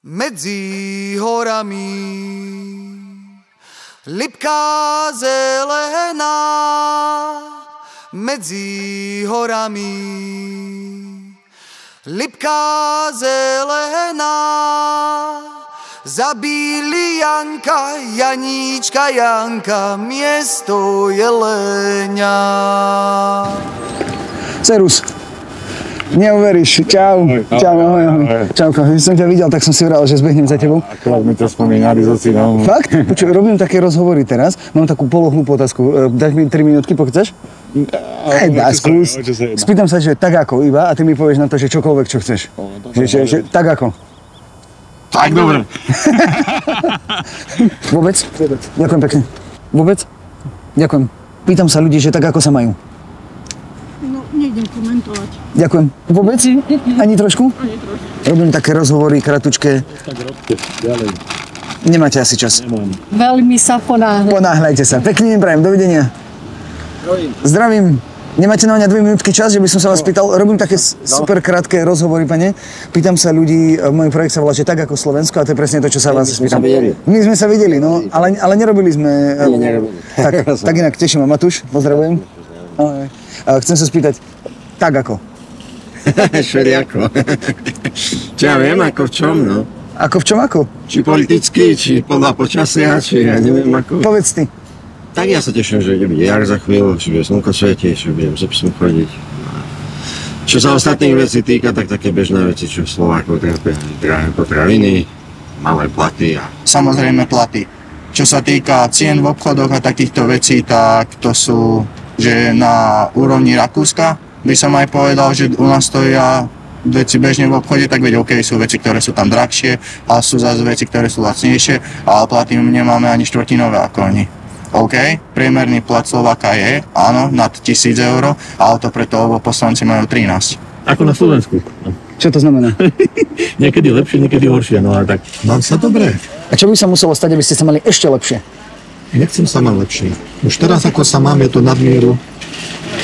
Medzi horami lipka zelená, medzi horami lipka zelená, zabili Janka, Janíčka, Janka, miesto Jelenia. Serus. Neuveríš, čau. Čau, ahoj. Čauko, keď som ťa videl, tak som si vral, že zbehnem za tebou. Akorát mi to spomínali so synom. Fakt? Počuj, robím také rozhovory teraz, mám takú polohlúpú otázku. Dáš mi 3 minútky, pochceš? Dá, skús. Spýtam sa, že tak ako iba, a ty mi povieš na to, že čokoľvek, čo chceš. Že tak ako. Tak, dobre. Vôbec? Ďakujem pekne. Vôbec? Ďakujem. Pýtam sa ľudí, že tak ako sa majú. No, nejdem komentovať. Ďakujem. Vôbec? Ani trošku? Ani trošku. Robím také rozhovory, kratučké. Tak robte, ďalej. Nemáte asi čas. Nemám. Veľmi sa ponáhľam. Ponáhľajte sa. Pekný deň prajem. Dovidenia. Zdravím. Nemáte na mňa 2 minútky čas, že by som sa vás pýtal? Robím také super krátke rozhovory, pane. Pýtam sa ľudí, môj projekt sa volá, že tak ako Slovensko, a to je presne to, čo sa vás pýtam. My sme sa videli, no, ale nerobili sme. Tak inak, teším ma. Matúš, pozdravujem. Ahoj. Chcem sa spýtať, tak ako? Všelijako. Čo ja viem, ako v čom, no. Ako v čom ako? Či politicky, či podľa počasia, či ja neviem ako. Povedz ty. Tak ja sa teším, že ide jar za chvíľu, že bude slnko svietiť, že budem so psom chodiť. Čo sa ostatných vecí týka, tak také bežné veci, čo Slovákov trápia. Drahé potraviny, malé platy a... Samozrejme platy. Čo sa týka cien v obchodoch a takýchto vecí, tak to sú, že na úrovni Rakúska by som aj povedal, že u nás stoja veci bežne v obchode, tak veď OK, sú veci, ktoré sú tam drahšie, a sú zase veci, ktoré sú lacnejšie, ale platy nemáme ani štvrtinové ako oni. OK, priemerný plat Slováka je, áno, nad 1000 eur, ale to preto poslanci majú 13. Ako na Slovensku. Čo to znamená? Niekedy lepšie, niekedy horšie, no ale tak. Mám sa dobre. A čo by sa muselo stať, aby ste sa mali ešte lepšie? Nechcem sa mať lepšie. Už teraz, ako sa mám, je to nadmieru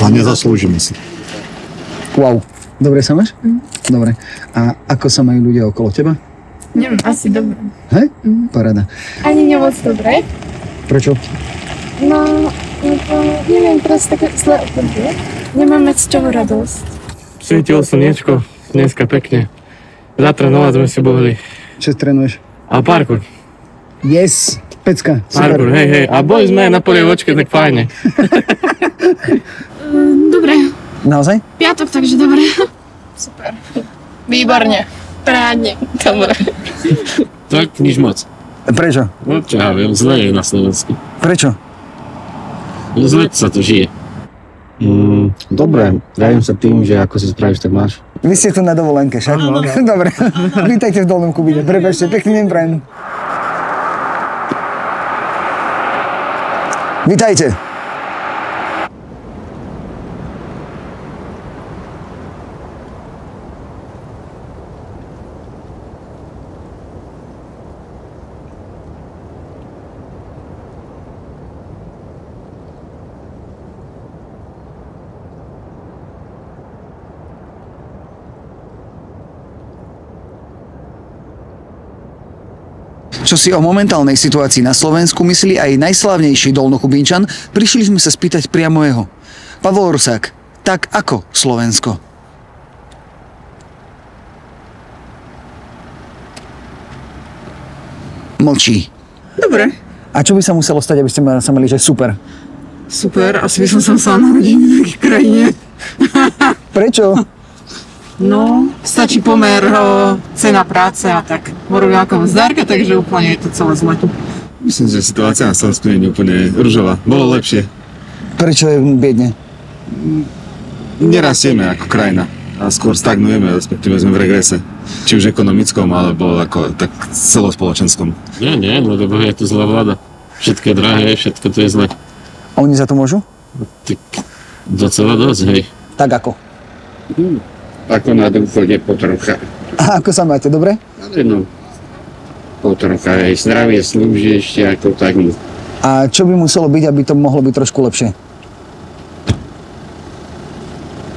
a nezaslúžime si. Wow. Dobre sa máš? Dobre. A ako sa majú ľudia okolo teba? Neviem, asi dobre. Hej? Paráda. Ani nemoc dobre. Prečo? No, neviem, proste také zlé obdobie. Nemáme z čoho radosť. Svietilo slniečko, dneska pekne. Zatrénovať sme si boli. Čo trénuješ? A parkour. Yes! Pecka, super. Parkour, hej. A boli sme aj na polievočke, tak fajne. Dobre. Naozaj? Piatok, takže dobre. Super. Výborne. Parádne. Dobre. Tak nič moc. Prečo? No čo ja viem, zle je na Slovensku. Prečo? Zle sa tu žije. Dobre, dajem sa tým, že ako si spravíš, tak máš. Vy ste tu na dovolenke, však? Dobre. Vítajte v Dolnom Kubíne. Prepáčte, pekný deň prajem. Vítajte. Čo si o momentálnej situácii na Slovensku myslí aj najslávnejší Dolnokubínčan, prišli sme sa spýtať priamo jeho. Pavol Rusák, tak ako Slovensko? Mlčí. Dobre. A čo by sa muselo stať, aby ste sa mali, že super? Super, asi by som sa musela narodiť v nejakej krajine. Prečo? No, stačí pomer cena práce a tak. Morovňákom zdárka, takže úplne je to celé zle. Myslím, že situácia na Slovensku nie je úplne ružová. Bolo lepšie. Prečo je biedne? Nerastieme ako krajina. A skôr stagnujeme, respektíve sme v regrese. Či už ekonomickom, alebo ako tak celospoločenskom. Nie, lebo je tu zlá vláda. Všetko je drahé, všetko tu je zle. A oni za to môžu? Tak docela dosť, hej. Tak ako? Ako na dôchode potrocha. A ako sa máte, dobre? No, potrocha, aj zdravie slúži ešte ako tak. A čo by muselo byť, aby to mohlo byť trošku lepšie?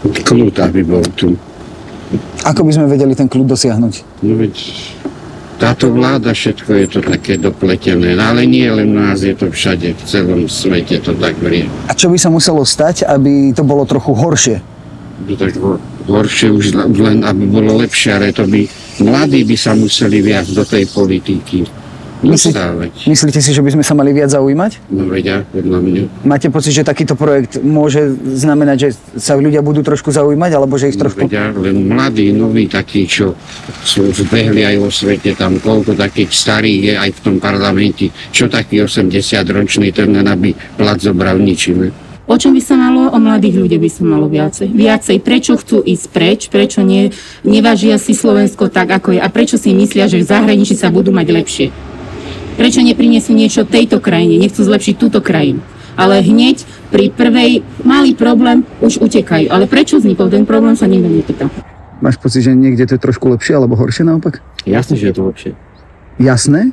Kľud, aby bol tu. Ako by sme vedeli ten kľud dosiahnuť? No veď, táto vláda, všetko je to také dopletené. Ale nie len u nás, je to všade, v celom svete to tak vrie. A čo by sa muselo stať, aby to bolo trochu horšie? Tak horšie už len, aby bolo lepšie, ale to by mladí by sa museli viac do tej politiky dostávať. Myslíte si, že by sme sa mali viac zaujímať? No vedia, podľa mňa. Máte pocit, že takýto projekt môže znamenať, že sa ľudia budú trošku zaujímať, alebo že ich trošku... No vedia, len mladí, noví takí, čo sú zbehli aj vo svete, tam koľko takých starých je aj v tom parlamente, čo taký 80-ročný, ten len aby plat zobral ničím. O čom by sa malo? O mladých ľudí by sa malo viacej. Viacej. Prečo chcú ísť preč? Prečo nevážia si Slovensko tak, ako je? A prečo si myslia, že v zahraničí sa budú mať lepšie? Prečo neprinesú niečo tejto krajine? Nechcú zlepšiť túto krajinu. Ale hneď pri prvej malý problém už utekajú. Ale prečo vznikol ten problém, sa nikto nepýta. Máš pocit, že niekde to je trošku lepšie alebo horšie naopak? Jasné, že je to lepšie. Jasné?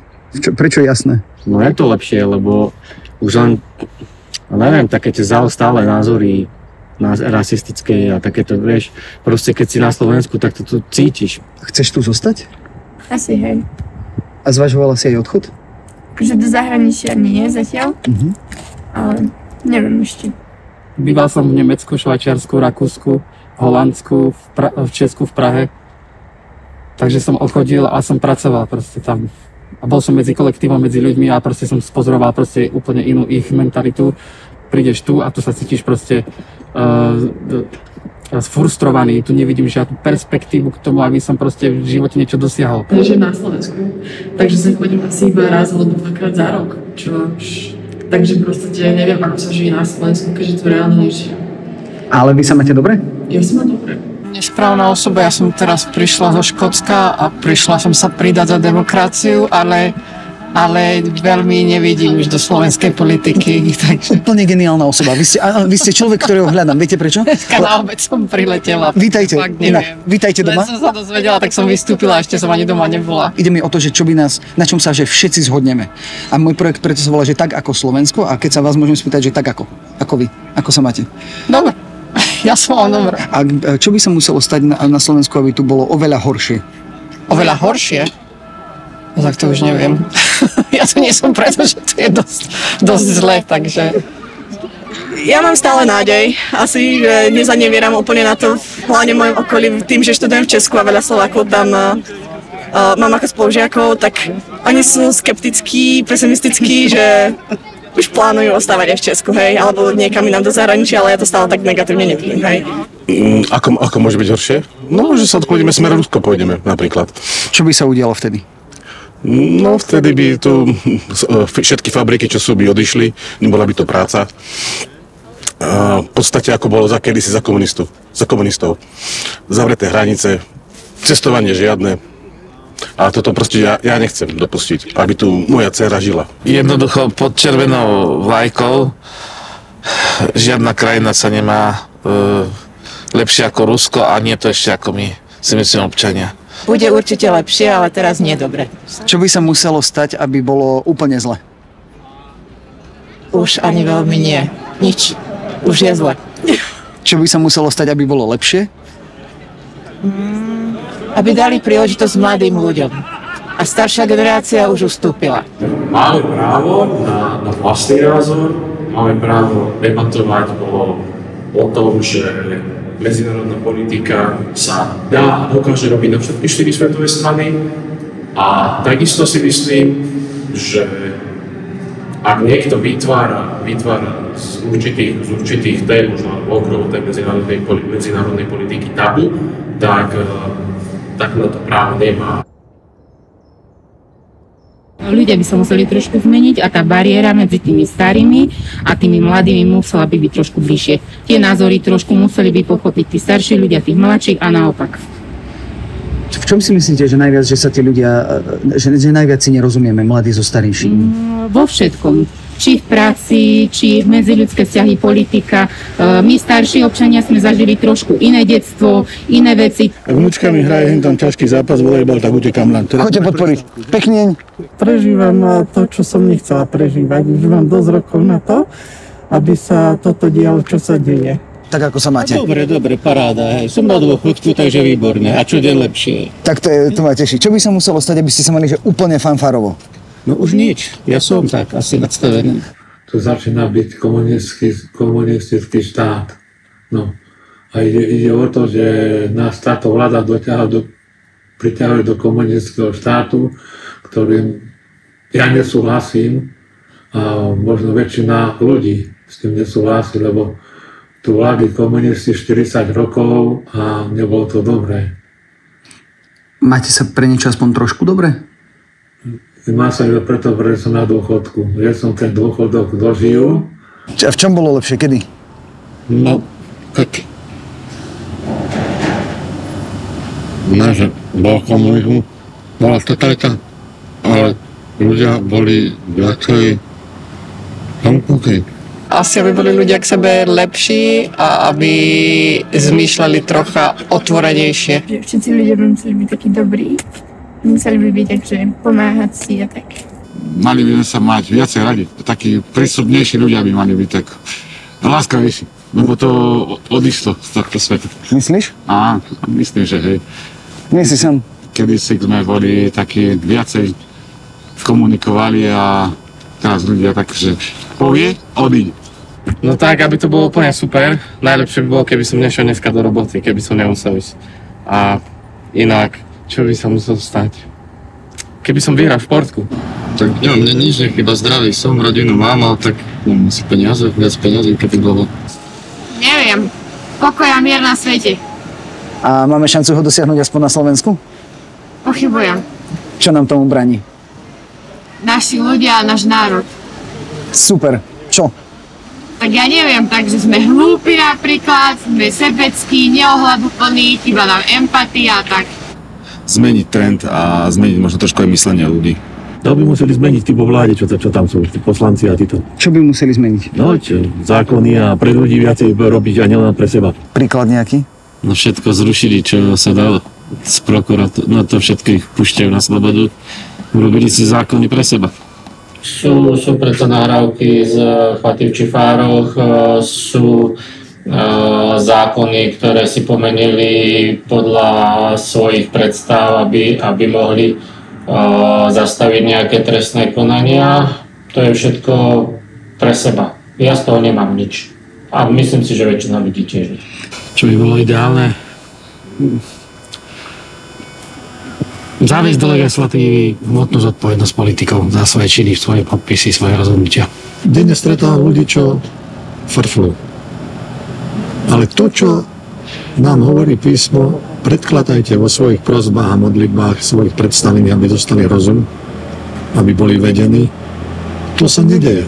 Prečo jasné? No je to lepšie, lebo už len, neviem, také tie zaostále názory rasistické a takéto, vieš, proste keď si na Slovensku, tak to tu cítiš. Chceš tu zostať? Asi hej. A zvažovala si aj odchod? Akože do zahraničia nie zatiaľ, ale neviem ešte. Býval som v Nemecku, Švajčiarsku, Rakúsku, Holandsku, v Česku, v Prahe. Takže som odchodil a som pracoval proste tam. A bol som medzi kolektívom, medzi ľuďmi a proste som spozoroval proste úplne inú ich mentalitu. Prídeš tu a tu sa cítiš proste sfrustrovaný, tu nevidím žiadnu perspektívu k tomu, aby som proste v živote niečo dosiahol. Žijem na Slovensku, takže sem chodím asi iba raz alebo dvakrát za rok, takže proste neviem, ako sa žije na Slovensku, keďže tu reálne nežijem. Ale vy sa máte dobre? Ja som ma dobre. Nesprávna osoba, ja som teraz prišla zo Škótska a prišla som sa pridať za demokraciu, ale veľmi nevidím už do slovenskej politiky. Takže... Úplne geniálna osoba. Vy ste človek, ktorého hľadám. Viete prečo? Dneska na obed som priletela. Vítajte. Vítajte doma. Len som sa dozvedela, tak som vystúpila, ešte som ani doma nebola. Ide mi o to, že čo by nás, na čom sa že všetci zhodneme. A môj projekt preto sa volá, že tak ako Slovensko, a keď sa vás môžem spýtať, že tak ako vy. Ako sa máte? Dobre. Ja som vám dobre. A čo by sa muselo stať na Slovensku, aby tu bolo oveľa horšie? Oveľa horšie? No tak to už neviem. Ja to nie som, pretože to je dosť zlé, takže... Ja mám stále nádej. Asi, že nezanevieram úplne na to, hlavne v mojom okolí, tým, že študujem v Česku a veľa Slovákov tam mám ako spolužiakov, tak oni sú skeptickí, pesimistickí, že už plánujú ostávať aj v Česku, hej, alebo niekam inám do zahraničia, ale ja to stále tak negatívne nevidím, hej. Ako môže byť horšie? No, že sa odkloníme smerom Rusko, pôjdeme napríklad. Čo by sa udialo vtedy? No, vtedy by tu všetky fabriky, čo sú, by odišli, nebola by to práca. V podstate ako bolo kedysi za komunistov. Zavreté hranice, cestovanie žiadne. A toto proste ja nechcem dopustiť, aby tu moja dcéra žila. Jednoducho pod červenou vlajkou žiadna krajina sa nemá lepšie ako Rusko a nie to ešte ako my, si myslím, občania. Bude určite lepšie, ale teraz nie dobre. Čo by sa muselo stať, aby bolo úplne zle? Už ani veľmi nie. Nič. Už je zle. Čo by sa muselo stať, aby bolo lepšie? Aby dali príležitosť mladým ľuďom. A staršia generácia už ustúpila. Máme právo na vlastný názor, máme právo debatovať o tom, že medzinárodná politika sa dá a dokáže robiť na všetky 4 svetové strany a takisto si myslím, že ak niekto vytvára z určitých tém, možno okolo tej medzinárodnej politiky tabu, tak na to právo nemá. Ľudia by sa museli trošku zmeniť a tá bariéra medzi tými starými a tými mladými musela by byť trošku bližšie. Tie názory trošku museli by pochopiť tí starší ľudia, tých mladších a naopak. V čom si myslíte, že najviac, že sa tí ľudia, že najviac si nerozumieme, mladí so staršími? Vo všetkom. Či v práci, či medziľudské vzťahy, politika. My starší občania sme zažili trošku iné detstvo, iné veci. Ak vnúčka mi hraje tam ťažký zápas volejbal, tak utekám len. Choďte podporiť. Pekne. Prežívam to, čo som nechcela prežívať. Už mám dosť rokov na to, aby sa toto dialo, čo sa deje. tak ako sa máte? Dobre, paráda. Hej. Som na dôchodku, takže výborné. A čo deň lepšie. Tak to ma teší. Čo by sa muselo stať, aby ste sa mali že úplne fanfárovo? No už nič. Ja som tak asi nadstavený. To začína byť komunistický štát. No. A ide o to, že nás táto vláda priťahuje do komunistického štátu, ktorým ja nesúhlasím a možno väčšina ľudí s tým nesúhlasí, lebo tu vládli komunisti 40 rokov a nebolo to dobré. Máte sa pre niečo aspoň trošku dobre? Má sa preto, že som na dôchodku. Ja som ten dôchodok dožil. A v čom bolo lepšie? Kedy? No, tak... že bol komunizmus, bola totalita, ale ľudia boli viacej zamknutí. Asi aby boli ľudia k sebe lepší a aby zmýšľali trocha otvorenejšie. Všetci ľudia by museli byť takí dobrí. Museli by byť takže pomáhať si a tak. Mali by sa mať viacej radi. Takí prístupnejší ľudia by mali byť tak láskavejší. Lebo to odišlo z tohto sveta. Myslíš? Á, myslím, že hej. Nie si sám. Kedysi sme boli takí viacej komunikovali a teraz ľudia tak, že povie, odíde. No tak, aby to bolo úplne super. Najlepšie by bolo, keby som nešiel dneska do roboty, keby som nemusel ísť. A inak, čo by sa musel stať? Keby som vyhral v športku. Tak mne nič, iba zdravý som, rodinu mám, ale tak mám si peniaze, viac peniazí, keby bolo. Neviem, pokoj a mier na svete. A máme šancu ho dosiahnuť aspoň na Slovensku? Pochybujem. Čo nám tomu bráni? Naši ľudia a náš národ. Super. Čo? Tak ja neviem, takže sme hlúpi napríklad, sme sebeckí, neohľaduplní, iba nám empatia a tak. Zmeniť trend a zmeniť možno trošku aj myslenie ľudí. To by museli zmeniť tí vo vláde, čo tam sú, tí poslanci a títo. Čo by museli zmeniť? No, zákony a pre ľudí viacej robiť a nielen pre seba. Príklad nejaký? No všetko zrušili, čo sa dalo z prokuratúry, no to všetko ich púšťajú na slobodu. Urobili si zákony pre seba. Sú preto nahrávky z chaty v Čifároch, sú zákony, ktoré si pomenili podľa svojich predstav, aby mohli zastaviť nejaké trestné konania. To je všetko pre seba. Ja z toho nemám nič. A myslím si, že väčšina ľudí tiež. Čo by bolo ideálne? Zaviesť do legislatívy hmotnú zodpovednosť politikov za svoje činy, svoje podpisy, svoje rozhodnutia. Denne stretávam ľudí, čo frflú. Ale to, čo nám hovorí písmo, predkladajte vo svojich prosbách a modlitbách svojich predstavení, aby dostali rozum, aby boli vedení. To sa nedeje.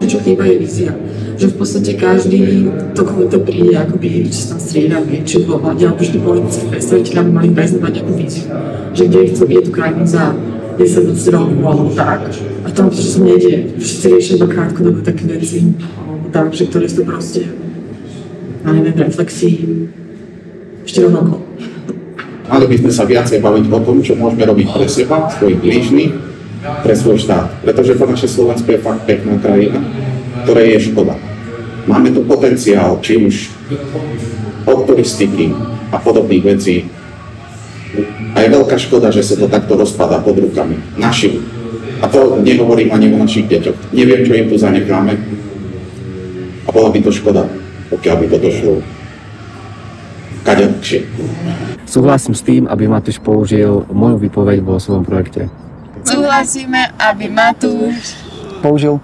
Čo chýba je vízia. Že v podstate každý, komu to príde, akoby, či sa tam striedame, či vo vláde, alebo vždy politickí predstaviteľi mali prezentovať nejakú víziu. Že kde chcú vidieť tú krajinu za 10 rokov, alebo tak. A tam to, čo sa nedie, všetci riešia iba krátkodobé také veci, alebo tak, že ktoré sú proste, ja neviem, reflexii 4 rokov. Mali by sme sa viacej baviť o tom, čo môžeme robiť pre seba, svojich blížnych, pre svoj štát. Pretože to naše Slovensko je fakt pekná krajina, ktoré je škoda. Máme tu potenciál, či už od turistiky a podobných vecí. A je veľká škoda, že sa to takto rozpadá pod rukami našim. A to nehovorím ani o našich deťoch. Neviem, čo im tu zanecháme. A bola by to škoda, pokiaľ by to došlo kadekšie. Súhlasím s tým, aby Matúš použil moju výpoveď vo svojom projekte. Súhlasíme, aby Matúš použil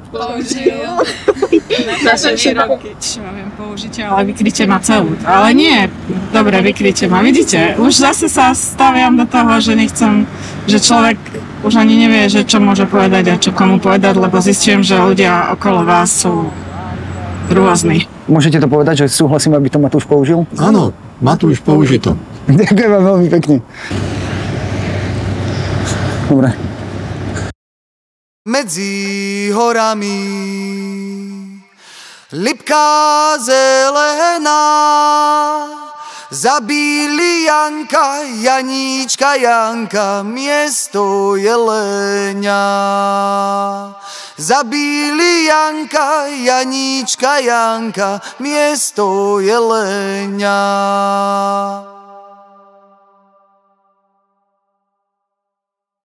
naše výroky. Čo viem použiť, ale vykryte ma celú. Ale nie, dobre, vykryte ma. Vidíte, už zase sa staviam do toho, že nechcem, že človek už ani nevie, že čo môže povedať a čo komu povedať, lebo zistím, že ľudia okolo vás sú rôzni. Môžete to povedať, že súhlasím, aby to Matúš použil? Áno, Matúš, použij to. Ďakujem vám veľmi pekne. Dobre. Medzi horami lipka zelená, Zabili Janka, Janíčka, Janka, miesto Jelenia. Zabili Janka, Janíčka, Janka, miesto Jelenia.